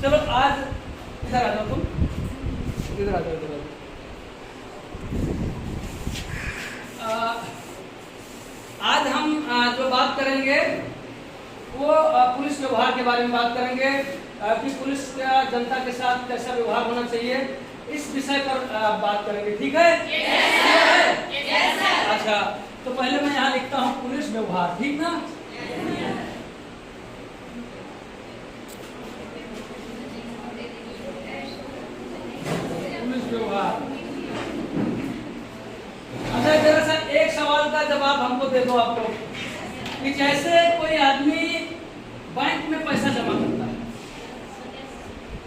चलो आज इधर आ जाओ, तुम इधर आ जाओ, इधर आ जाओ। आज हम जो बात करेंगे वो पुलिस व्यवहार के बारे में बात करेंगे कि पुलिस का जनता के साथ कैसा व्यवहार होना चाहिए, इस विषय पर बात करेंगे। ठीक है? Yes, sir. अच्छा, तो पहले मैं यहाँ लिखता हूँ पुलिस व्यवहार, ठीक ना? पुलिस व्यवहार। अच्छा, दरअसल एक सवाल का जवाब हमको दे दो आप लोग कि जैसे कोई आदमी बैंक में पैसा जमा करता है,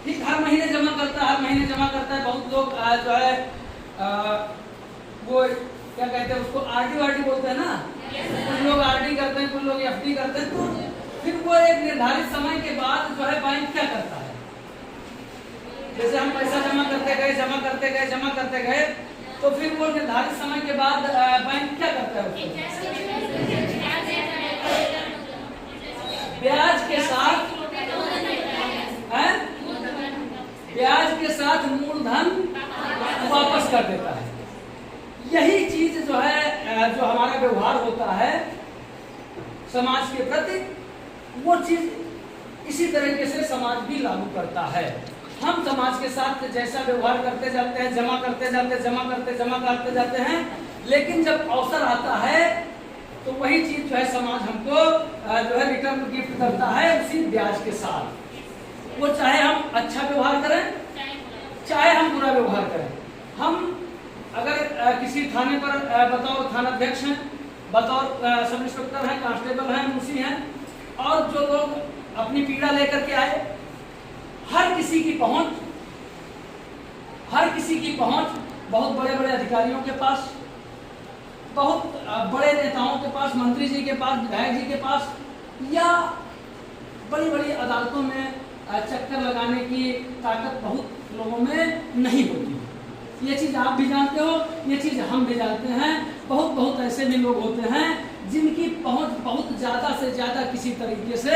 ठीक, हर महीने जमा करता है, हर महीने जमा करता है। बहुत लोग जो है वो क्या कहते हैं उसको, आरडी वारडी बोलते हैं ना। कुछ लोग आरडी करते हैं, कुछ लोग एफडी करते हैं। तो फिर वो एक निर्धारित समय के बाद जो है बैंक क्या करता है, जैसे हम पैसा जमा करते गए, जमा करते गए, जमा करते गए, तो फिर वो निर्धारित समय के बाद बैंक क्या करता है उसको? ब्याज के साथ ब्याज के साथ मूलधन वापस कर देता है। यही चीज जो है, जो हमारा व्यवहार होता है समाज के प्रति, वो चीज इसी तरीके से समाज भी लागू करता है। हम समाज के साथ जैसा व्यवहार करते जाते हैं, जमा करते जाते हैं, लेकिन जब अवसर आता है तो वही चीज जो है समाज हमको जो है रिटर्न गिफ्ट करता है उसी ब्याज के साथ। वो चाहे हम अच्छा व्यवहार करें, चाहे हम बुरा व्यवहार करें। हम अगर किसी थाने पर बतौर थानाध्यक्ष हैं, बतौर सब इंस्पेक्टर हैं, कांस्टेबल हैं, मुंशी हैं, और जो लोग अपनी पीड़ा लेकर के आए, हर किसी की पहुंच बहुत बड़े बड़े अधिकारियों के पास, बहुत बड़े नेताओं के पास, मंत्री जी के पास, विधायक जी के पास, या बड़ी बड़ी अदालतों में चक्कर लगाने की ताकत बहुत लोगों में नहीं होती। ये चीज आप भी जानते हो, ये चीज हम भी जानते हैं। बहुत ऐसे भी लोग होते हैं जिनकी पहुंच बहुत ज्यादा से ज्यादा किसी तरीके से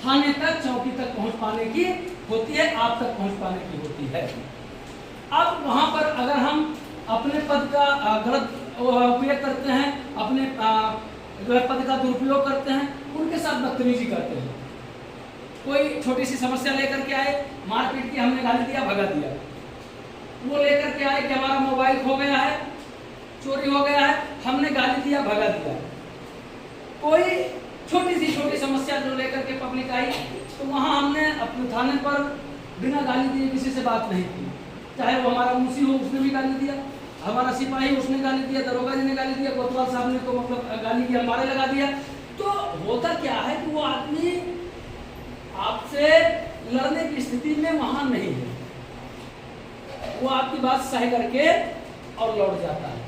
थाने तक, चौकी तक पहुंच पाने की होती है, आप तक पहुंच पाने की होती है। अब वहां पर अगर हम अपने पद का गलत उपयोग करते हैं, अपने पद का दुरुपयोग करते हैं, उनके साथ बदतमीजी करते हैं। कोई छोटी सी समस्या लेकर के आए, मारपीट की, हमने गाली दिया, भगा दिया। वो लेकर के आए कि हमारा मोबाइल खो गया है, चोरी हो गया है, हमने गाली दिया, भगा दिया। कोई छोटी समस्या जो लेकर के पब्लिक आई, तो वहां हमने अपने थाने पर बिना गाली दिए किसी से बात नहीं की। चाहे वो हमारा मुंशी हो, उसने भी गाली दिया, हमारा सिपाही उसने गाली दिया, दरोगा जी ने गाली दिया, कोतवाल साहब ने तो मतलब गाली की हमारे लगा दिया। तो होता क्या है कि वो आदमी आपसे लड़ने की स्थिति में वहां नहीं है, वो आपकी बात सह करके और लौट जाता है।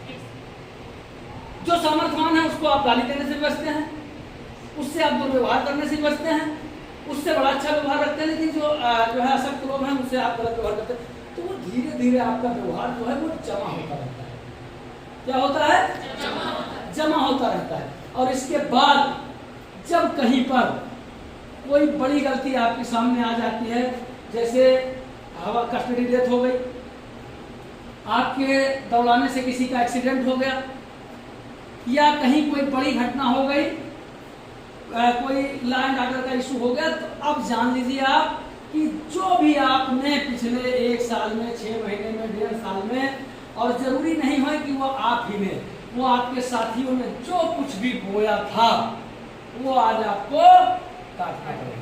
जो सामर्थ्यवान है उसको आप गाली देने से बचते हैं, उससे आप दुर्व्यवहार करने से बचते हैं, उससे बड़ा अच्छा व्यवहार रखते हैं। लेकिन जो है अशक्त लोग हैं, उनसे आप गलत व्यवहार करते हैं, तो वो धीरे धीरे आपका व्यवहार जो है वो जमा होता रहता है। क्या होता है? जमा होता रहता है। और इसके बाद जब कहीं पर कोई बड़ी गलती आपके सामने आ जाती है, जैसे हवा कस्टडी डेथ हो गई, आपके दौड़ाने से किसी का एक्सीडेंट हो गया, या कहीं कोई बड़ी घटना हो गई, कोई लॉ एंड ऑर्डर का इशू हो गया, तो अब जान लीजिए आप कि जो भी आपने पिछले 1 साल में, 6 महीने में, 1.5 साल में, और जरूरी नहीं है कि वो आप ही ने, वो आपके साथियों ने जो कुछ भी बोया था, वो आज आपको काटना पड़ेगा।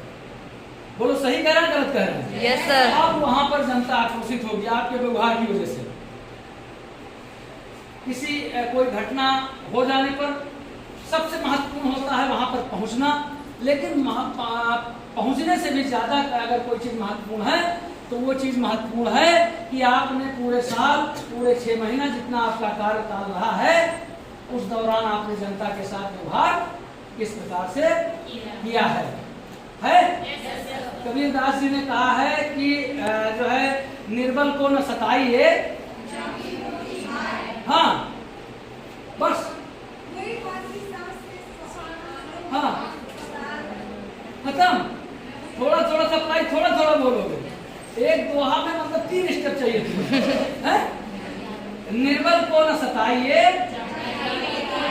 बोलो सही कह रहे हैं, गलत कह रहे हैं? Yes sir. अब वहां पर जनता आक्रोशित होगी आपके व्यवहार की वजह से। किसी कोई घटना हो जाने पर सबसे महत्वपूर्ण होता है वहां पर पहुंचना, लेकिन पहुंचने से भी ज्यादा अगर कोई चीज महत्वपूर्ण है तो वो चीज महत्वपूर्ण है कि आपने पूरे साल, पूरे 6 महीना जितना आपका कार्यकाल रहा है, उस दौरान आपने जनता के साथ व्यवहार किस प्रकार से किया है? कबीर दास जी ने कहा है कि जो है निर्बल को न सताइए, हाँ बस, हाँ खत्म। थोड़ा थोड़ा सप्लाई थोड़ा थोड़ा बोलोगे। एक दोहा में मतलब 3 स्टेप चाहिए तुम्हें। निर्बल को न सताइए,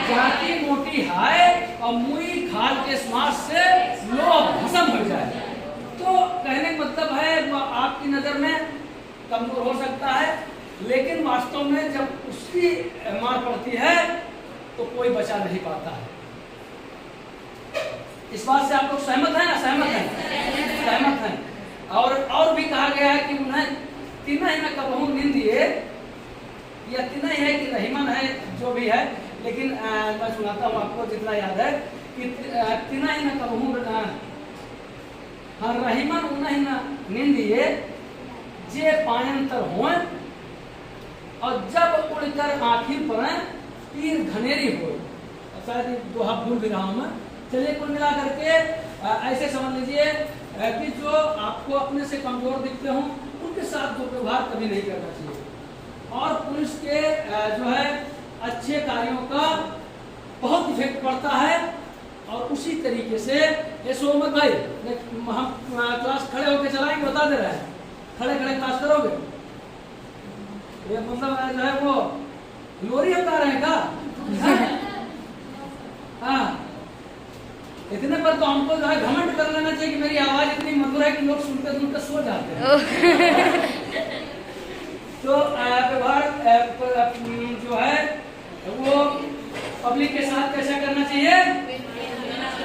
जाति मोटी हाय, और मुई खाल के श्वास से लो भस्म हो जाए। तो कहने का मतलब है वो आपकी नजर में कमजोर हो सकता है, लेकिन वास्तव में जब उसकी मार पड़ती है तो कोई बचा नहीं पाता है। इस बात से आप लोग सहमत हैं ना? सहमत हैं? सहमत हैं। और भी कहा गया है कि उन्हें तीना ही में कबहू निंदिए, या तीना ही है कि रहीमन है, जो भी है, लेकिन मैं सुनाता हूँ आपको जितना याद है कि तीना ही में कबहू रहीमन उन्हें न निंदिए जे पायंतर होए, और जब उड़कर आखिर पड़े तीर घनेरी हो। शायद दोहा भूल भी रहा हूँ मैं। चलिए कुल मिला करके ऐसे समझ लीजिए कि जो आपको अपने से कमजोर दिखते हों उनके साथ दुर्व्यवहार कभी नहीं करना चाहिए, और पुलिस के जो है अच्छे कार्यों का बहुत इफेक्ट पड़ता है। और उसी तरीके से ये सोमत भाई हम क्लास खड़े होकर चलाएंगे, बता दे रहे हैं, खड़े खड़े क्लास करोगे? ये मतलब जो है वो लोरी बता रहे हैं का? हाँ, इतने पर तो हमको जो है घमंड कर लेना चाहिए कि मेरी आवाज इतनी मधुर है कि लोग सुनते सुनते सो जाते हैं। तो व्यवहार जो है वो पब्लिक के साथ कैसा करना चाहिए?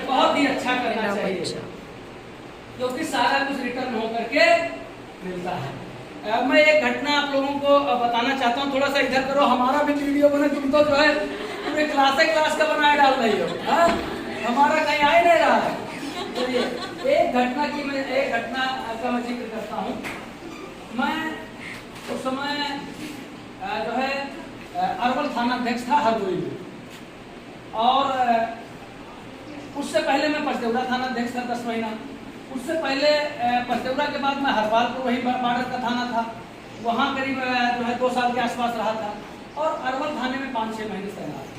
बहुत ही अच्छा करना चाहिए, क्योंकि सारा कुछ रिटर्न हो करके मिलता है। मैं एक घटना आप लोगों को बताना चाहता हूँ। थोड़ा सा इधर करो, हमारा भी वीडियो बने। तुम तो जो है पूरे क्लास का बनाए डाल रही हो, हमारा कहीं आ ही नहीं रहा है। चलिए एक घटना का मैं जिक्र करता हूँ। मैं उस समय जो है अरवल थाना अध्यक्ष था हरदोई में, और उससे पहले मैं पचदेवरा थाना अध्यक्ष था 10 महीना। उससे पहले पचदेवरा के बाद मैं हरपालपुर, वही बॉर्डर का थाना था, वहाँ करीब जो है 2 साल के आसपास रहा था, और अरवल थाने में 5-6 महीने तैनात था।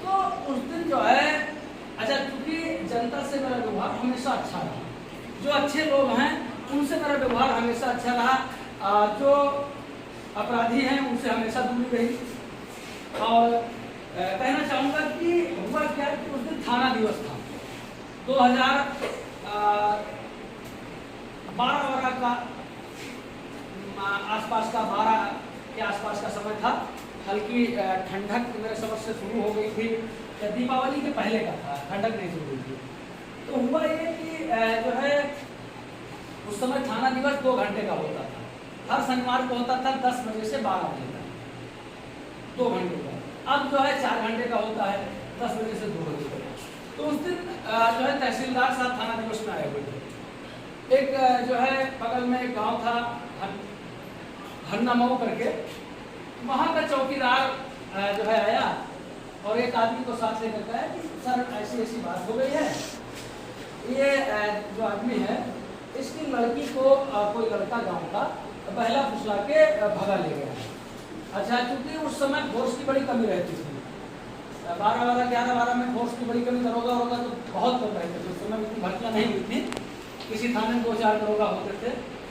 तो उस दिन जो है अच्छा, क्योंकि जनता से मेरा व्यवहार हमेशा अच्छा रहा, जो अच्छे लोग हैं उनसे मेरा व्यवहार हमेशा अच्छा रहा, जो अपराधी हैं उनसे हमेशा दूरी रही। और कहना चाहूँगा कि हुआ क्या कि उस दिन थाना दिवस था, 2012 का आसपास का, 12 के आसपास का समय था। हल्की ठंडक मेरे समझ से शुरू हो गई थी, दीपावली के पहले का था, ठंडक नहीं शुरू हुई थी। तो हुआ ये कि जो है उस समय थाना दिवस 2 घंटे का होता था, हर शनिवार को होता था 10 बजे से 12 बजे तक, 2 घंटे का। अब जो है 4 घंटे का होता है, 10 बजे से 2 बजे तक। तो उस दिन जो है तहसीलदार साहब थाना दिवस में आए हुए थे। एक जो है बगल में एक गाँव था हन्नामऊ करके, वहाँ का चौकीदार जो है आया और एक आदमी को साथ लेकर गया कि सर ऐसी ऐसी बात हो गई है, ये जो आदमी है इसकी लड़की को कोई लड़का गांव का बहला फुसला के भगा ले गया। अच्छा, क्योंकि उस समय फोर्स की बड़ी कमी रहती थी, 11-12 में फोर्स की बड़ी कमी, दरोगा होगा तो बहुत कम रहते थे। उस समय इतनी भर्तियाँ नहीं हुई थी, किसी थाने में 2-4 दरोगा होते थे।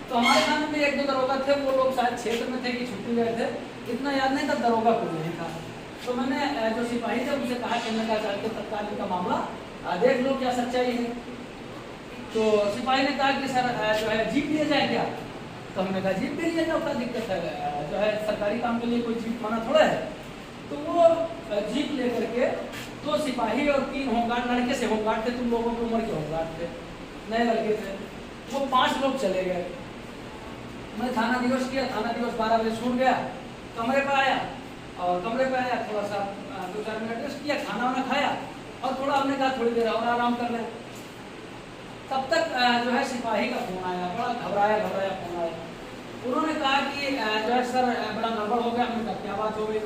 तो हमारे थाने में 1-2 दरोगा थे, वो लोग शायद क्षेत्र में थे कि छुट्टी गए थे, इतना याद नहीं था, दरोगा कोई नहीं था। तो मैंने जो सिपाही थे उनसे कहा कि मैं क्या चाहते तत्काल का मामला देख लो क्या सच्चाई है। तो सिपाही ने कहा कि सर जो है जीप लिए जाए क्या? तो हमने कहा जीप भी लिए जाओ, क्या दिक्कत है, जो है सरकारी काम के लिए कोई जीप माना थोड़ा है। तो वो जीप लेकर के 2 सिपाही और 3 होमगार्ड, लड़के से होमगार्ड थे, तुम लोगों की उम्र के होमगार्ड थे, नए लड़के थे, वो 5 लोग चले गए। मैं थाना दिवस किया, थाना दिवस 12 बजे छूट गया, कमरे पर आया और कमरे पे आया, थोड़ा सा 2-4 मिनट रेस्ट किया, खाना वाना खाया और थोड़ा हमने कहा थोड़ी देर और आराम कर लें। तब तक जो है सिपाही का फोन आया, बड़ा घबराया फोन आया। उन्होंने कहा कि जो है सर बड़ा गड़बड़ हो गया। हमने कहा क्या बात हो गई?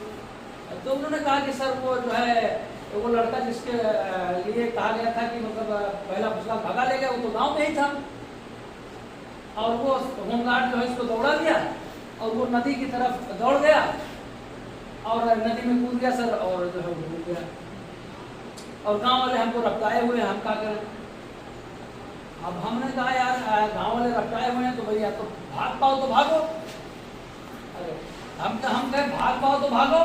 तो उन्होंने कहा कि सर वो जो है वो लड़का जिसके लिए कहा गया था कि मतलब पहला फुसला भगा ले गया, वो तो गाँव में ही था, और वो होमगार्ड जो है इसको दौड़ा दिया और वो नदी की तरफ दौड़ गया और नदी में कूद गया सर, और जो है वो डूब गया। और गांव वाले हमको रपटाए हुए, हम क्या करें? अब हमने कहा यार गांव वाले रटाए हुए हैं तो भैया तो भाग पाओ तो भागो। अरे हम कहे भाग पाओ तो भागो,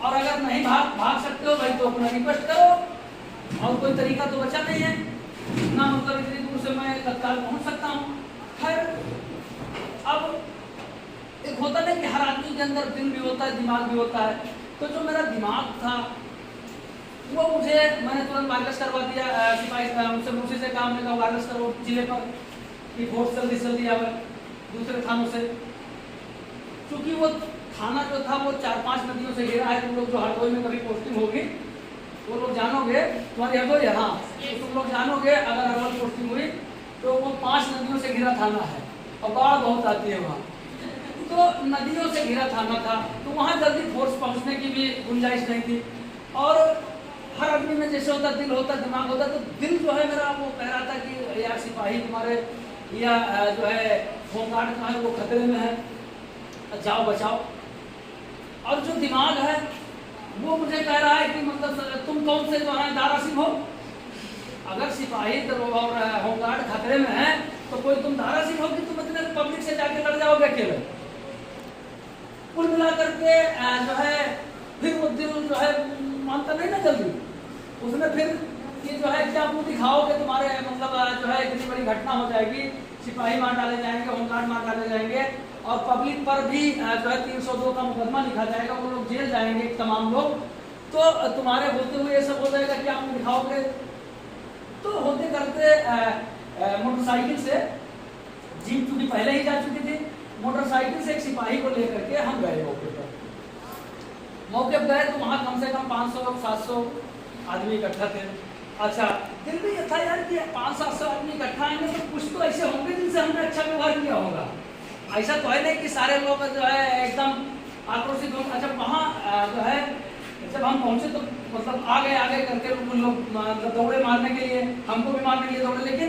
और अगर नहीं भाग सकते हो भाई तो अपना रिक्वेस्ट करो, और कोई तरीका तो बचा नहीं है ना, मतलब इतनी दूर से मैं तत्काल पहुंच सकता हूँ। खैर अब एक होता है कि हर आदमी के अंदर दिल भी होता है, दिमाग भी होता है। तो जो मेरा दिमाग था वो मुझे, मैंने तुरंत वायरलेस करवा दिया। सिपाही उनसे मुझसे से काम लगा वायरलेस करो जिले पर कि वोट जल्दी जल्दी आवे दूसरे थानों से। क्योंकि वो थाना जो था वो 4-5 नदियों से घिरा है। तुम लोग जो हरदोई में कभी पोस्टिंग होगी वो लोग जानोगे, तुम्हारी हरदोई है हाँ, तो तुम लोग जानोगे अगर हरदोई पोस्टिंग हुई तो वो 5 नदियों से घिरा थाना है और बाढ़ बहुत आती है वहाँ। तो नदियों से घिरा थाना था, तो वहाँ जल्दी फोर्स पहुँचने की भी गुंजाइश नहीं थी। और हर आदमी में जैसे होता दिल होता दिमाग होता, तो दिल जो है मेरा वो कह रहा था कि यार सिपाही तुम्हारे या जो है होमगार्ड का है वो खतरे में है, जाओ बचाओ। और जो दिमाग है वो मुझे कह रहा है कि मतलब तुम कौन से जो है दारासिंह हो, अगर सिपाही और होमगार्ड खतरे में है तो कोई तुम दारासिंह हो कि तुम इतने पब्लिक से जाके लड़ जाओगे अकेले। कुल मिला करके जो है फिर वो दिल जो है मानता नहीं ना जल्दी, उसने फिर ये जो है क्या मुँह दिखाओगे तुम्हारे मतलब जो है इतनी बड़ी घटना हो जाएगी, सिपाही मार डाले जाएंगे, होमगार्ड मार डाले जाएंगे और पब्लिक पर भी जो है 302 का मुकदमा लिखा जाएगा, वो लोग जेल जाएंगे तमाम लोग, तो तुम्हारे होते हुए ये सब हो जाएगा कि आप दिखाओगे। तो होते करते मोटरसाइकिल से, जीप चूंकि पहले ही जा चुकी थी, मोटरसाइकिल से एक सिपाही को लेकर के हम गए मौके पर गए तो वहाँ कम से कम 500-700 आदमी इकट्ठा थे। अच्छा दिल में ये था यार कि 500-700 आदमी इकट्ठा आएंगे तो कुछ तो ऐसे होंगे जिनसे हमने अच्छा व्यवहार किया होगा। ऐसा तो है नहीं कि सारे लोग जो है एकदम आक्रोशित होंगे। अच्छा वहाँ जो है जब हम पहुँचे तो मतलब आगे करके लोग मतलब दौड़े मारने के लिए, हमको भी मारने के लिए दौड़े, लेकिन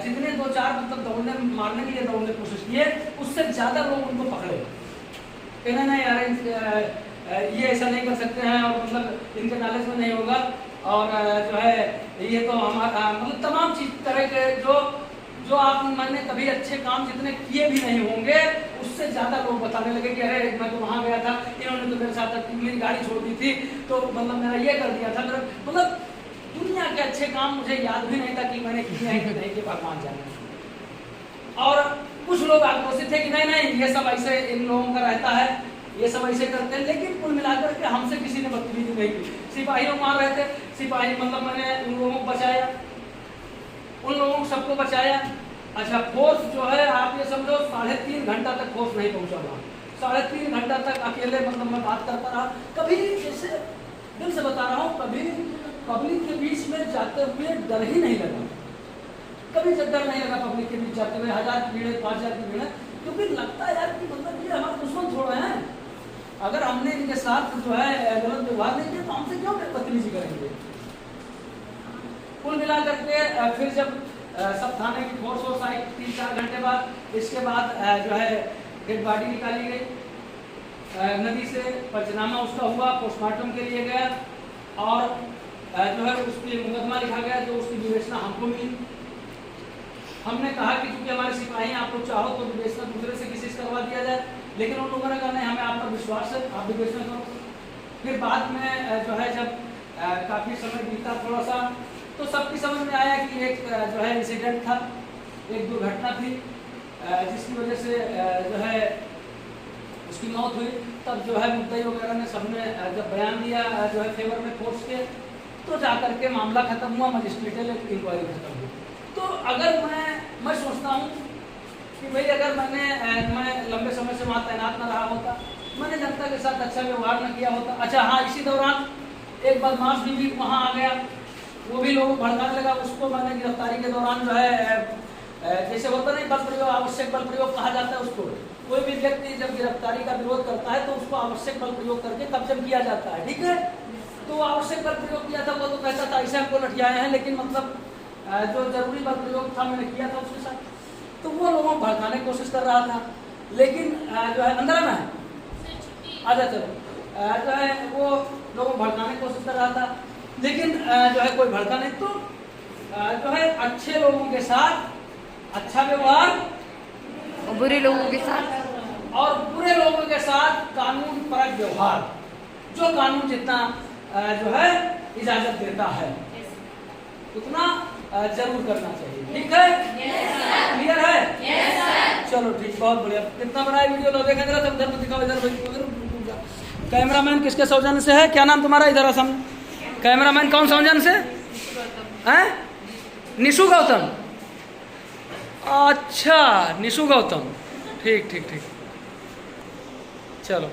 जितने 2-4 मतलब दौड़ने मारने के लिए दौड़ने की कोशिश किए उससे ज़्यादा लोग उनको पकड़े, कहना नहीं यार ये ऐसा नहीं कर सकते हैं और मतलब इनके नॉलेज में नहीं होगा और जो है ये तो हमारा मतलब तमाम चीज तरह के जो आप मैंने कभी अच्छे काम जितने किए भी नहीं होंगे उससे ज़्यादा लोग बताने लगे कि अरे मैं तो वहाँ गया था, इन्होंने तो मेरे साथ मेरी गाड़ी छोड़ दी थी तो मतलब मेरा ये कर दिया था, मेरा मतलब दुनिया के अच्छे काम मुझे याद भी नहीं था कि मैंने किए हैं कि नहीं, कि भगवान जाने। और कुछ लोग आक्रोशित थे कि नहीं ये सब ऐसे इन लोगों का रहता है, ये सब ऐसे करते हैं, लेकिन कुल मिलाकर के हमसे किसी ने बदतमीजी नहीं की। सिपाही लोग मार रहे थे, सिपाही मतलब मैंने उन लोगों को बचाया, उन लोगों को सबको बचाया। अच्छा फोर्स जो है आप ये समझो 3.5 घंटा तक फोर्स नहीं पहुंचा वहाँ, 3.5 घंटा तक अकेले मतलब मैं बात करता रहा। कभी जैसे दिल से बता रहा हूँ, कभी पब्लिक के बीच में जाते हुए डर ही नहीं लगा, कभी डर नहीं लगा पब्लिक के बीच जाते हुए, 1000 की भीड़ 5000 की भीड़, क्योंकि लगता है यार कि मतलब ये हमारे दुश्मन थोड़े हैं, अगर हमने इनके साथ जो है गलत व्यवहार नहीं किया तो हमसे क्यों बदतमीजी करेंगे। कुल मिला करके फिर जब सब थाने की फोर्स आई 3-4 घंटे बाद, इसके बाद जो है डेड बॉडी निकाली गई नदी से, पंचनामा उसका हुआ, पोस्टमार्टम के लिए गया और जो है उसकी मुकदमा लिखा गया, जो उसकी विवेचना हमको मिली। हमने कहा कि क्योंकि हमारे सिपाही आप लोग चाहो तो विवेचना दूसरे से किसी से करवा दिया जाए, लेकिन उन लोगों ने कहा नहीं हमें आप पर विश्वास है, आप विवेचना करो। फिर बाद में जो है जब काफ़ी समय बीता थोड़ा सा तो सबकी समझ में आया कि एक जो है इंसिडेंट था, एक दुर्घटना थी जिसकी वजह से जो है उसकी मौत हुई। तब जो है मुद्दई वगैरह ने सबने जब बयान दिया जो है फेवर में फोर्स के, तो जाकर के मामला खत्म हुआ, मजिस्ट्रेटल इंक्वायरी खत्म हुई। तो अगर मैं सोचता हूँ कि भाई अगर मैं लंबे समय से वहाँ तैनात न रहा होता, मैंने जनता के साथ अच्छा व्यवहार न किया होता। अच्छा हाँ, इसी दौरान एक बदमाश भी वहाँ आ गया, वो भी लोगों को भड़काने लगा, उसको मैंने गिरफ्तारी के दौरान जो है जैसे होता नहीं बल प्रयोग, आवश्यक बल प्रयोग कहा जाता है उसको, कोई भी व्यक्ति जब गिरफ्तारी का विरोध करता है तो उसको आवश्यक बल प्रयोग करके कब्जा किया जाता है, ठीक है। तो आवश्यक बल प्रयोग किया था, वो तो कहता था ऐसे हमको लठियाए हैं, लेकिन मतलब जो जरूरी बल प्रयोग था मैंने किया था उसके साथ। तो वो लोगों को भड़काने की कोशिश कर रहा था, लेकिन जो है अंदर में आजा चलो जो है वो लोगों को भड़काने की कोशिश कर रहा था, लेकिन जो है कोई भड़का नहीं। तो जो है अच्छे लोगों के साथ अच्छा व्यवहार और बुरे लोगों के साथ और बुरे लोगों के साथ कानून परक व्यवहार, जो कानून जितना जो है इजाजत देता है उतना जरूर करना चाहिए। ठीक है, क्लियर है? चलो ठीक, बहुत बढ़िया। कितना बड़ा वीडियो लो, देखा जरा सब, उधर दिखाओ, इधर कैमरामैन किसके सौजन्य से है? क्या नाम तुम्हारा? इधर आ सामने। कैमरामैन कौन सौजन्य से हैं? निशु गौतम। अच्छा, निशु गौतम, ठीक ठीक ठीक, चलो।